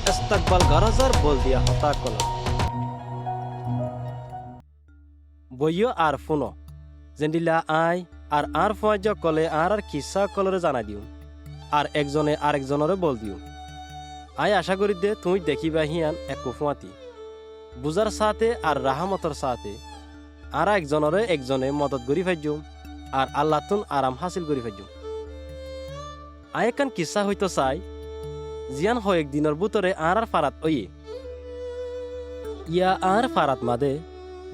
ইস্তাকবাল গরজর বল দিয়া হতা কল বইও আর ফুনো জেন্ডিলা আই আর ফজ কলে আর কিসা কলরে জানা দিও আর একজনে আরেকজনরে বল দিও আই আশা করি দে তুই দেখিবা হিয়ান এক কুফুয়াতি বুজার সাথে আর রাহামতর সাথে আর একজনে মদত করি ফাইজুম আর আল্লাহ তুন আরাম হাসিল করি ফাইজুম আই একান কিসা হইতো চাই জিয়ান হয়েক দিনের বুতরে আর ফারাত ওয়ে ইয়া আর ফারাত মাদে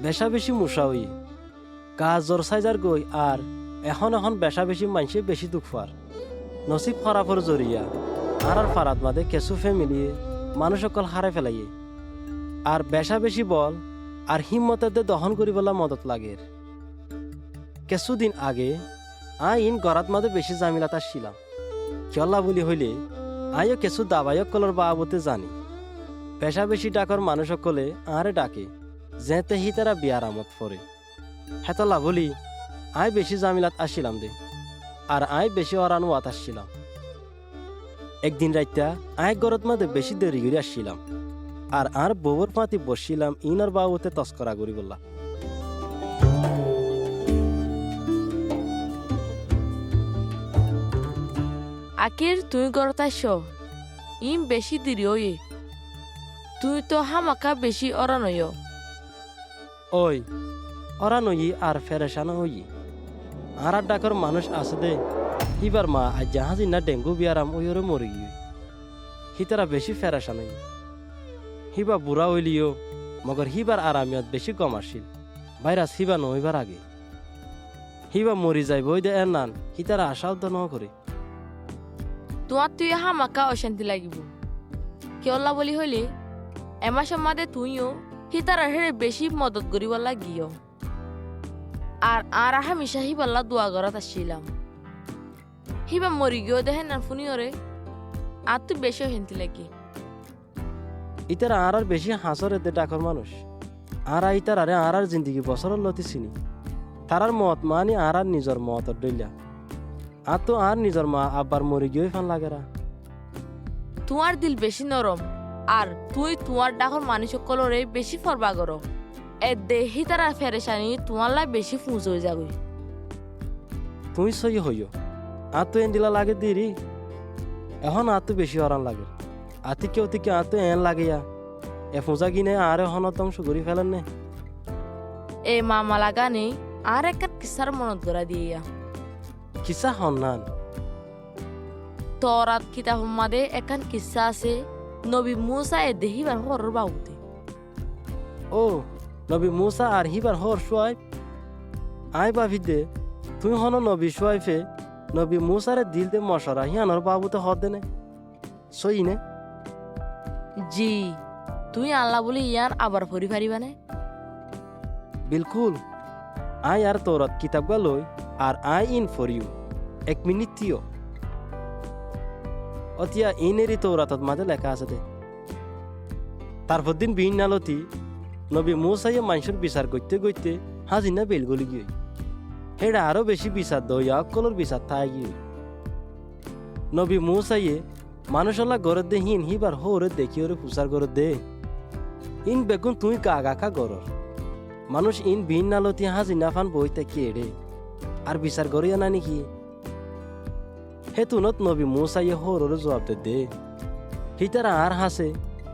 বেশা বেশি মুসা ওয়ে কাজ জোর সাইজার গই আর এখন বেশা বেশি মানসে বেশি দুঃখ ফার নসিব ফরাফর জরিয়া আর ফারাত মাদে কেসু ফ্যামিলিয়ে মানুষ সকল হারে ফেলাইয়ে আর বেশা বেশি বল আর হিম্মতে দহন করিবলা মদত লাগের কিছুদিন আগে আইন গরাত মাদে বেশি জামিলাত আসছিলাম কিয়লা বলি হইলে আইও কিছু দাবায়ক কলর বাবতে জানি পেশা বেশি ডাকর মানুষ সকলে আরে ডাকে যেতে হি তারা বিয়ার আমত ফরে হেতলা বলি আই বেশি জামিলাত আসছিলাম দে আর আই বেশি অরানো ওয়াত আসছিলাম একদিন রাইতা আই গরত মাদে বেশি দেরি করে আসছিলাম আর বউর পাতি বসছিলাম ইনার বাবুতে তস্করা করি বললা আকির তুই গরতাইছ ইম বেশি দেরি ওয়ে তুই তো হামাকা বেশি অরানয় ওই অরানই আর ফেরেশানা হই আর ডাকর মানুষ আছে দে হিবার মা আজ জাহাজি না ডেঙ্গু বিয়ারাম ওইরে মরে গিয়ে হিতারা বেশি ফেরেশানাই হিবা বুড়া হইলিও মগর হিবার আরামিয়ত বেশি কম আসিল ভাইরাস হিবা নইবার আগে হিবা মরি যাইব ওই দে এর নান হিতারা আশাও তো ন করে তোমার তুই হামাকা অশান্তি লাগিব কিয়লা বলি হইলে এমাসের মাদে তুইও হিতারা হেরে বেশি মদত করিব লাগিও আর হামিশা হিবাল্লা দোয়া গড়াত আসছিলাম হিবা মরি গিয়েও দেখেন না ফুনিওরে আর তুই বেশি অশান্তি লাগি ইতারা আর বেশি হাসর এতে ডাকর মানুষ আর ইতারারে আর জিন্দিগি বছরের লতি চিনি তারার মত মানি আর নিজর মত ডইলা আর তো আর নিজর মা আব্বার মরি গিয়ে ফান লাগেরা তোমার দিল বেশি নরম আর তুই তোমার ডাকর মানুষ সকলরে বেশি ফরবা করো এ দেহি তারা ফেরেশানি তোমার লাই বেশি ফুঁজ হয়ে যাবে তুই সই হইও আর তো এন দিলা লাগে দিরি এখন আর তো বেশি অরান লাগে আতি কেউ থেকে আর তো এন লাগেয়া এ ফুঁজা কিনে আর এখন ধ্বংস করি ফেলেন নে এ মামা লাগা নেই আর একটা কিসার মনত করা দিয়া কিসা হন্নান তরাত কিতাব মাদে একান কিসা আছে নবী মুসা এ দেহিবার হরর বাবুতে ও নবী মুসা আর হিবার হর সোয়াইব আই ভাবি দে তুই হন নবী সোয়াইফে নবী মুসারে দিল দে মশরা হিয়ানোর বাবুতে হর দেনে সই নে জি তুই আল্লাহ বলি ইয়ার আবার ফরি ফারিবানে বিলকুল আই আর তোরত কিতাব লই আর আই ইন ফর ইউ এক মিনিট তিও অতিয়া ইনেরই তোরাতত মাঝে লেখা আছে দে তারপর দিন বিন নালতি নবী মুসাইয়ে মানুষের বিচার করতে করতে হাজিনা বেলগলি গিয়ে হেডা আরো বেশি বিচার দইয়া কলর বিচার থাই গিয়ে নবী মুসাইয়ে মানুষলা গরত দে হিন হিবার হোরে দেখি ওরে পুষার গরত দে ইন বেগুন তুই কাগা গরর মানুষ ইন বিন নালতি হাজিনা ফান বইতে কেড়ে আর বিচার করিয়া না নাকি হে তুনত নবী মুসাইয়ে হোরে জবাব দে হিতারা আর হাসে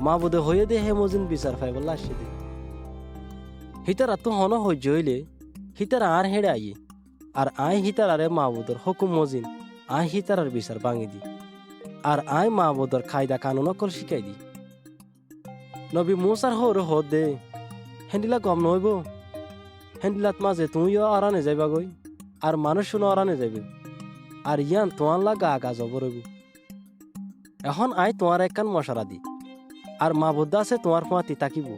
মা বোধে হয়ে দে হে মজিন বিচার ফাইবল আসে দে হিতারা তো হন হইজ হইলে হিতারা আর হেড়ে আইয়ে আর আই হিতারারে মা বোধর হকুম মজিন আই হিতারার বিচার ভাঙি দি আর আই মা বোধর খায়দা কানুন অকল শিখাই দি নবী মুসার হরে হদ দে হেন্ডিলা গম নইব হেন্ডিলাত মাঝে তুইও আরানে যাইবা গই আর মানুষ শুনো আরানে যাইবে আর ইয়ান তোমার লাগা আগা যাব রইব এখন আই তোমার একখান মশারা দি আর মা বোধ আছে তোমার ফুয়াতি তাকিব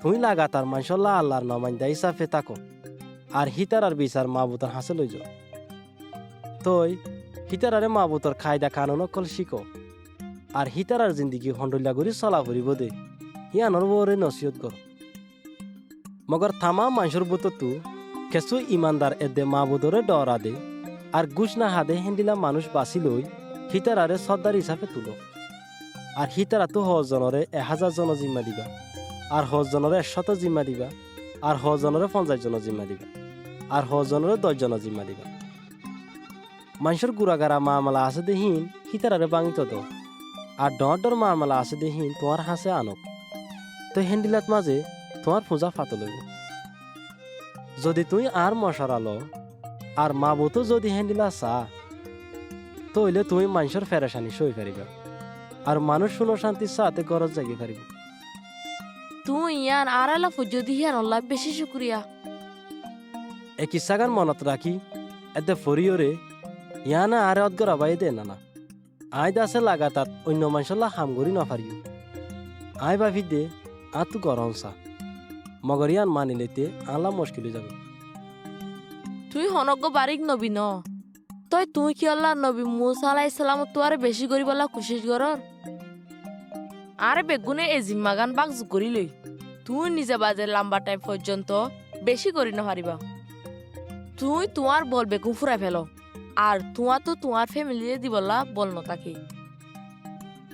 তুই লাগা তার মানসল্লা আল্লাহর নমাইন্দা হিসাবে তাকো আর হিতারার বিচার মা বোধর হাসে লই যাও তই হিতারারে মা বোধর খায়দা কানুন অকল শিখো আর হিতারার জিন্দিগি হন্ডলিয়া করি চলা ফুরিব দে ইয়ানোর বরে নসিহত কর মগর থামা মানুষের বুততু কেঁচু ইমানদার এদে মা বোধরে ডরা দে আর গুছ না হাদে হেন্দিলা মানুষ বাঁচি লই হিতারারে সর্দার হিসাবে তুলো আর হিতারা তো হজনরে 1000 জন জিম্মা দিবা, আর হজনরে 100 জিম্মা দিবা, আর হজনরে 50 জন জিম্মা দিবা, আর হজনরে 10 জন জিম্মা দিবা। মানুষের গুড়াগাড়া মামলা আছে দেহীন হিতারারে বাঙিত দাও, আর ডর মামলা আছে দেহীন তোমার হাসে আনক। তো হেন্ডিলাত মাঝে তোমার পূজা ফাত লইব। যদি তুই আর মশারালো আর মা বতো যদি হেন্ডিলা চা, তইলে তুমি মানুষের ফেরেশানি সই পারিবা, আর মানুষ শুনো শান্তির সাথে গরজ জাগি পারিব। তুই ইয়ান আড়ালা যদি হিয়ান আল্লাহ বেশি শুক্রিয়া। এক ইচ্ছাগান মনত রাখি এতে ফরিয়রে ইয়ানা আরে অদগর আবাই দে না আয় দাসে লাগাতার অন্য মানুষলা হামগরি নফারিও। আয় ভাবি দে আতু গরম চা, মগর ইয়ান মানি লইতে আলা মুশকিল হয়ে যাবে। তুই হনজ্ঞ বারিক নবী ন, তুই কি আল্লাহ নবী মুসা আলাইহিস সালাম তোয়ারে বেশি করি বলা কোশিশ করর। আরে বেগুনে এ জিম্মাগান বাক করি লই তুই নিজে বাজে লম্বা টাইম পর্যন্ত বেশি করি না পারিবা। তুই তোমার বল বেগুন ফুরাই ফেল, আর তোমার তো তোমার ফ্যামিলিয়ে দিবলা বল ন তাকে।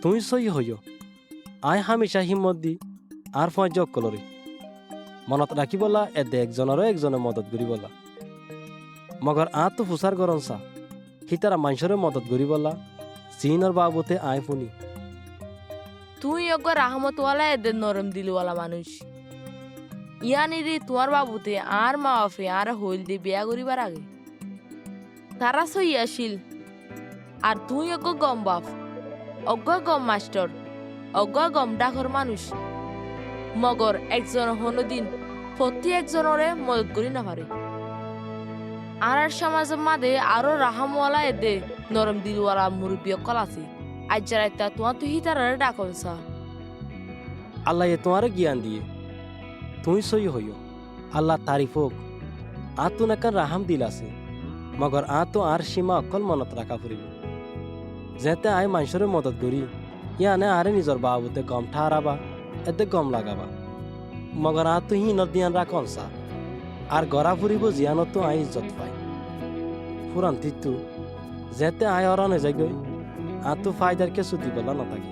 তুই সই হইও আয় হামেশা হিম্মত দি আর ফয় জগ কলরি মনত রাখি বলা এদে একজনেরও একজনে মদত করি বলা, মগর আ তো ফুসার গরম চা হিতারা মানুষরে মদত করি বলা জিনর বাবুতে আয় ফুনি। তুই অগ রাহমতওয়ালা এদের নরম দিলওয়ালা মানুষ। ইয়ানিরি তোমার বাবুতে আর মা বাপে আর হইল দিয়ে বিয়া করিবার আগে তারা সই আসিল, আর তুই অগ গম বাপ, অজ্ঞ গম মাস্টার, অজ্ঞ গম ডাকর মানুষ। মগর একজন হনদিন প্রতি একজনরে মদত করি না পারে। আর সমাজের মাঝে আরো রাহামওয়ালা এদে নরম দিলওয়ালা মুরব্বী অকল আছে। আজ যারা তোমার তুই হিতারে ডাকন সা। আল্লাহ এ তোমারে জ্ঞান দিয়ে তুই সই হইও। আল্লাহ তারিফ হোক। আ তো নাকান রাহাম দিল আছে, মগর আ তো আর সীমা অকল মনত রাখা ফুরিব। যেতে আয় মানুষরে মদত করি ইয়ানে আরে নিজর বাবুতে গম ঠারাবা এতে গম লাগাবা, মগর আ তো হিনত দিয়ান রাখন সা। আর গড়া ফুরিব জিয়ানত তো আই ইজ্জত পাই ফুরান তিতু যেতে আয় অরানে যাই গই আ তো ফায়দার কে সুতি বলা নথাকি।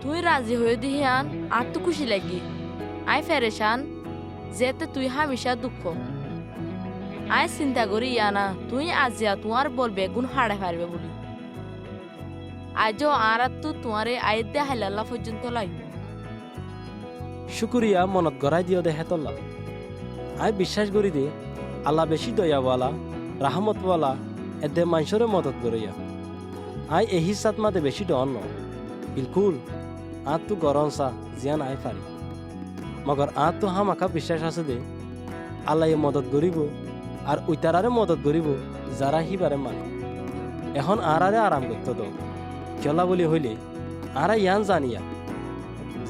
তুই রাজি হয়ে দিহিয়ান আর তো খুশি লাগি। আই ফেরেশান যেতে তুই হামেশা দুঃখ। আই চিন্তা করি ইয়ানা তুই আজিয়া তোমার বল বেগুন হাড়ে পারবে বলি। আজও আর তো তোমারে আইদে হাইলাল্লা পর্যন্ত লাই। শুকুরিয়া মনত গড়াই দিও দে হেতল্লা। আই বিশ্বাস করি দে আল্লাহ বেশি দয়াওয়ালা রাহমতওয়ালা এদে মানুষরে মদত করিয়া। আই এই হিসাত মাতে বেশি ডন ন বিলকুল। আ তো গরম চা জিয়ান আই পারি, মগর আ তো হামাকা বিশ্বাস আছে দে আল্লাহ মদত করিব, আর উইতারারে মদত করিব যারা হিবারে মানে। এখন আরারে আরাম করতে দাও চলা বলি হইলে আরা ইয়ান জানিয়া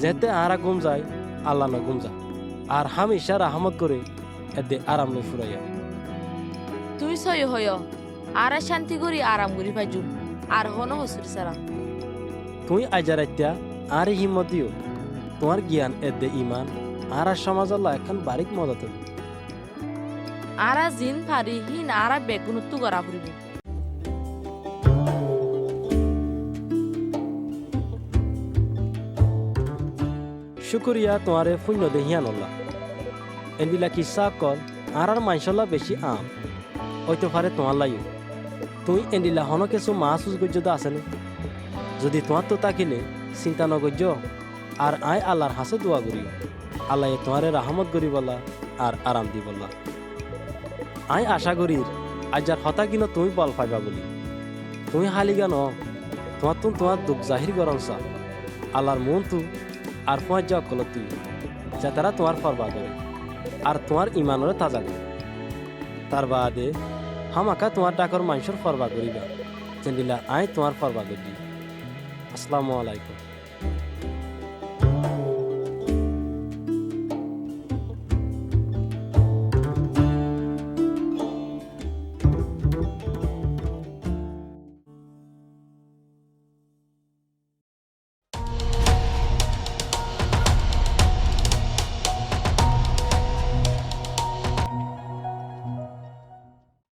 যেতে আরা গুম যায় আল্লাহ না গুম যা, আর হামেশা রাহমত করে এদে আরাম লই ফুরাইয়া। তুই সই হয় আর শান্তি করি আরাম করি ভাইজু আর হন হসুর সারা। তুই আজার এতিয়া আর হিম্মত দিও তোমার জ্ঞান এদে ইমান আর সমাজ আল্লাহ এখন বারিক মদত হবে। আরা জিন ফারি হিন আরা বেগুন তু গড়া ফুরিব। শুকুরিয়া তোমারে পুণ্য দেহিয়ান আল্লাহ। এন্দিলা কিসা কল আর মাইশাল্লাহ বেশি আম হইতে পারে তোমার লাইও। তুই এন্দিলা হন কিছু মাছ গজ্য আসেনে যদি তোমার তো তাকিলে চিন্তা নগজ্য। আর আয় আল্লাহর হাসে দোয়া করিও আল্লাহ তোমারে রাহমত করি বলা আর আরাম দি বললা। আয় আশা করি আজার হতা কিন তুমি বল পাইবা বলি। তুমি হালিগা ন তোমার দুঃখ জাহির গরম চা আল্লাহর মন তু আর পাঁচ যাও কল তুই যা তারা তোমার ফরবা করে আর তোমার ইমানরে তাজা করে। তার বাদে হামাকা তোমার ডাকর মানুষের ফরবা করিবা যেদিলা আয় তোমার ফরবা করি। আসসালামু আলাইকুম।